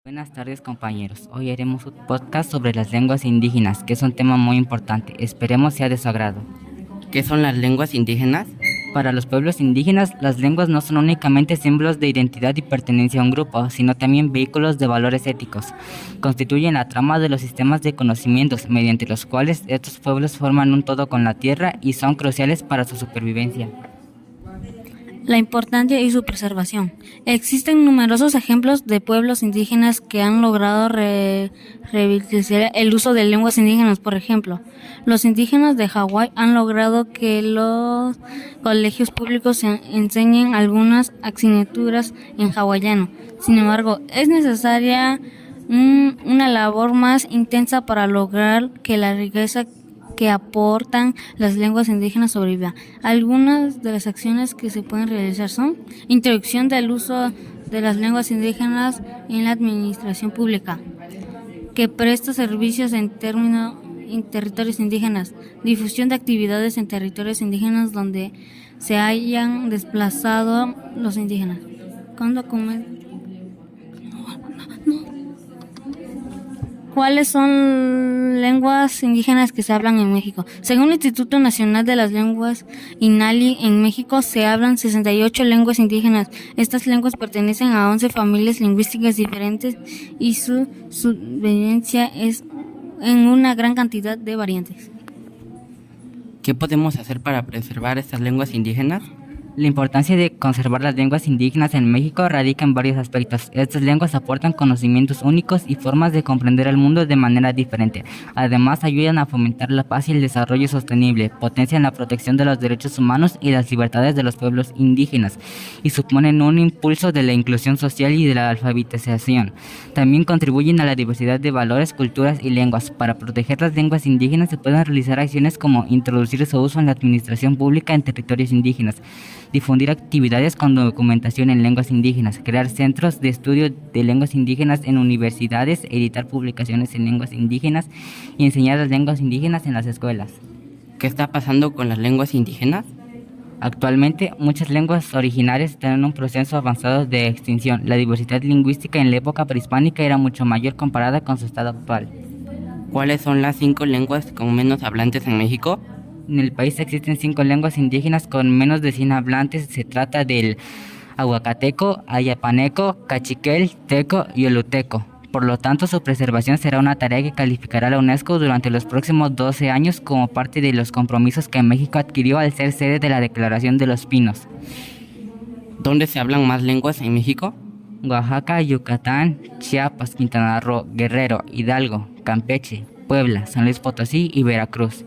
Buenas tardes compañeros, hoy haremos un podcast sobre las lenguas indígenas, que es un tema muy importante, esperemos sea de su agrado. ¿Qué son las lenguas indígenas? Para los pueblos indígenas, las lenguas no son únicamente símbolos de identidad y pertenencia a un grupo, sino también vehículos de valores éticos. Constituyen la trama de los sistemas de conocimientos, mediante los cuales estos pueblos forman un todo con la tierra y son cruciales para su supervivencia. La importancia y su preservación. Existen numerosos ejemplos de pueblos indígenas que han logrado revitalizar el uso de lenguas indígenas. Por ejemplo, los indígenas de Hawái han logrado que los colegios públicos enseñen algunas asignaturas en hawaiano. Sin embargo, es necesaria una labor más intensa para lograr que la riqueza que aportan las lenguas indígenas sobreviva. Algunas de las acciones que se pueden realizar son: introducción del uso de las lenguas indígenas en la administración pública, que presta servicios en territorios indígenas; difusión de actividades en territorios indígenas donde se hayan desplazado los indígenas; ¿Cuáles son lenguas indígenas que se hablan en México? Según el Instituto Nacional de las Lenguas, INALI, en México se hablan 68 lenguas indígenas. Estas lenguas pertenecen a 11 familias lingüísticas diferentes y su subvivencia es en una gran cantidad de variantes. ¿Qué podemos hacer para preservar estas lenguas indígenas? La importancia de conservar las lenguas indígenas en México radica en varios aspectos. Estas lenguas aportan conocimientos únicos y formas de comprender el mundo de manera diferente. Además, ayudan a fomentar la paz y el desarrollo sostenible, potencian la protección de los derechos humanos y las libertades de los pueblos indígenas y suponen un impulso de la inclusión social y de la alfabetización. También contribuyen a la diversidad de valores, culturas y lenguas. Para proteger las lenguas indígenas se pueden realizar acciones como introducir su uso en la administración pública en territorios indígenas, difundir actividades con documentación en lenguas indígenas, crear centros de estudio de lenguas indígenas en universidades, editar publicaciones en lenguas indígenas y enseñar las lenguas indígenas en las escuelas. ¿Qué está pasando con las lenguas indígenas? Actualmente, muchas lenguas originarias están en un proceso avanzado de extinción. La diversidad lingüística en la época prehispánica era mucho mayor comparada con su estado actual. ¿Cuáles son las 5 lenguas con menos hablantes en México? En el país existen 5 lenguas indígenas con menos de 100 hablantes. Se trata del aguacateco, ayapaneco, cachiquel, teco y oluteco. Por lo tanto, su preservación será una tarea que calificará la UNESCO durante los próximos 12 años como parte de los compromisos que México adquirió al ser sede de la Declaración de los Pinos. ¿Dónde se hablan más lenguas en México? Oaxaca, Yucatán, Chiapas, Quintana Roo, Guerrero, Hidalgo, Campeche, Puebla, San Luis Potosí y Veracruz.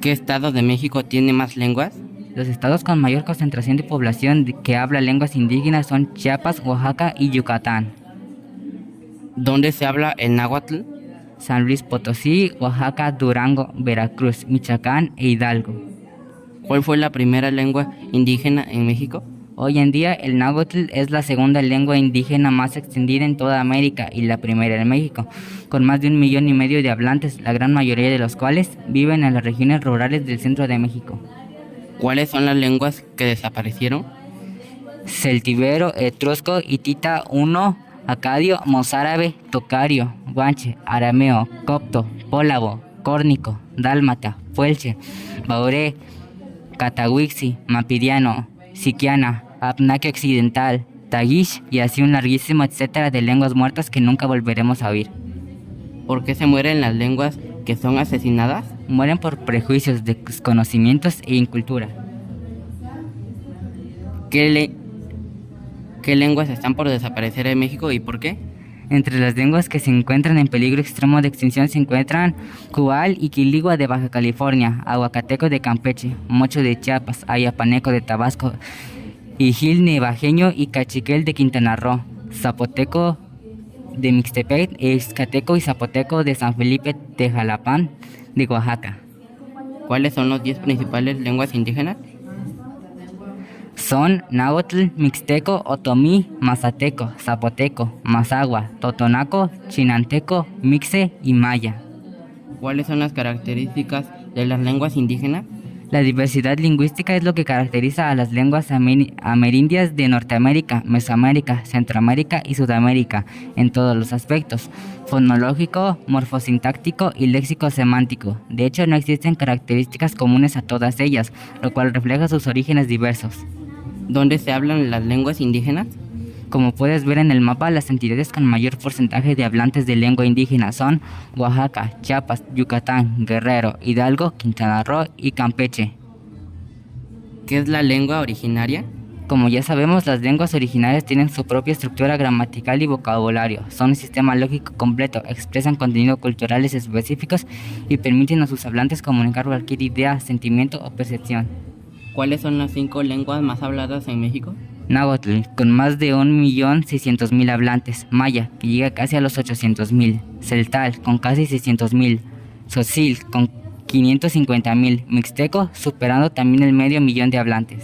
¿Qué estado de México tiene más lenguas? Los estados con mayor concentración de población que habla lenguas indígenas son Chiapas, Oaxaca y Yucatán. ¿Dónde se habla el náhuatl? San Luis Potosí, Oaxaca, Durango, Veracruz, Michoacán e Hidalgo. ¿Cuál fue la primera lengua indígena en México? Hoy en día, el náhuatl es la segunda lengua indígena más extendida en toda América y la primera en México, con más de 1,5 millones de hablantes, la gran mayoría de los cuales viven en las regiones rurales del centro de México. ¿Cuáles son las lenguas que desaparecieron? Celtíbero, etrusco, hitita, huno, acadio, mozárabe, tocario, guanche, arameo, copto, pólabo, córnico, dálmata, puelche, bauré, catahuixi, mapidiano, siquiana, apnaque occidental, taguish y así un larguísimo etcétera de lenguas muertas que nunca volveremos a oír. ¿Por qué se mueren las lenguas que son asesinadas? Mueren por prejuicios, desconocimientos e incultura. ¿Qué lenguas están por desaparecer en México y por qué? Entre las lenguas que se encuentran en peligro extremo de extinción se encuentran Cual y Quiligua de Baja California, Aguacateco de Campeche, Mocho de Chiapas, Ayapaneco de Tabasco, Ijil Nevajeño y Cachiquel de Quintana Roo, Zapoteco de Mixtepec, Ixcateco y Zapoteco de San Felipe de Jalapán de Oaxaca. ¿Cuáles son las 10 principales lenguas indígenas? Son náhuatl, mixteco, otomí, mazateco, zapoteco, mazahua, totonaco, chinanteco, mixe y maya. ¿Cuáles son las características de las lenguas indígenas? La diversidad lingüística es lo que caracteriza a las lenguas amerindias de Norteamérica, Mesoamérica, Centroamérica y Sudamérica en todos los aspectos: fonológico, morfosintáctico y léxico-semántico. De hecho, no existen características comunes a todas ellas, lo cual refleja sus orígenes diversos. ¿Dónde se hablan las lenguas indígenas? Como puedes ver en el mapa, las entidades con mayor porcentaje de hablantes de lengua indígena son Oaxaca, Chiapas, Yucatán, Guerrero, Hidalgo, Quintana Roo y Campeche. ¿Qué es la lengua originaria? Como ya sabemos, las lenguas originarias tienen su propia estructura gramatical y vocabulario, son un sistema lógico completo, expresan contenidos culturales específicos y permiten a sus hablantes comunicar cualquier idea, sentimiento o percepción. ¿Cuáles son las 5 lenguas más habladas en México? Náhuatl, con más de 1.600.000 hablantes; Maya, que llega casi a los 800.000; Celtal, con casi 600.000; Tzotzil, con 550.000; Mixteco, superando también el 500.000 de hablantes.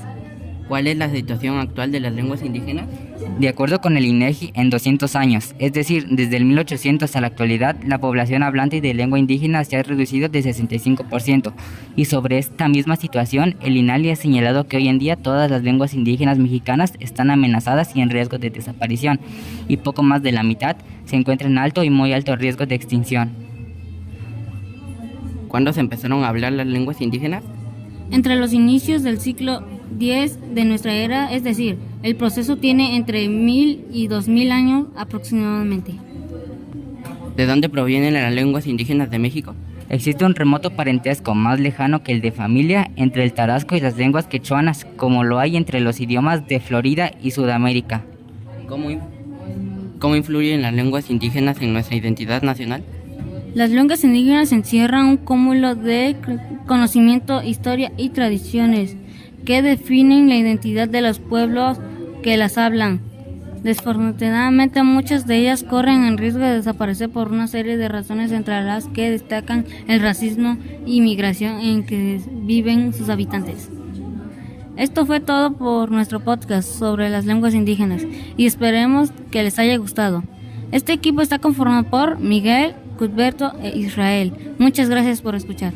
¿Cuál es la situación actual de las lenguas indígenas? De acuerdo con el INEGI, en 200 años, es decir, desde el 1800 a la actualidad, la población hablante de lengua indígena se ha reducido de 65%, y sobre esta misma situación, el INALI ha señalado que hoy en día todas las lenguas indígenas mexicanas están amenazadas y en riesgo de desaparición, y poco más de la mitad se encuentra en alto y muy alto riesgo de extinción. ¿Cuándo se empezaron a hablar las lenguas indígenas? Entre los inicios del siglo X de nuestra era, es decir, el proceso tiene entre 1000 y 2000 años aproximadamente. ¿De dónde provienen las lenguas indígenas de México? Existe un remoto parentesco más lejano que el de familia entre el tarasco y las lenguas quechuanas, como lo hay entre los idiomas de Florida y Sudamérica. ¿Cómo influyen las lenguas indígenas en nuestra identidad nacional? Las lenguas indígenas encierran un cúmulo de conocimiento, historia y tradiciones que definen la identidad de los pueblos que las hablan. Desafortunadamente, muchas de ellas corren el riesgo de desaparecer por una serie de razones, entre las que destacan el racismo y migración en que viven sus habitantes. Esto fue todo por nuestro podcast sobre las lenguas indígenas y esperemos que les haya gustado. Este equipo está conformado por Miguel, Cuthberto e Israel. Muchas gracias por escuchar.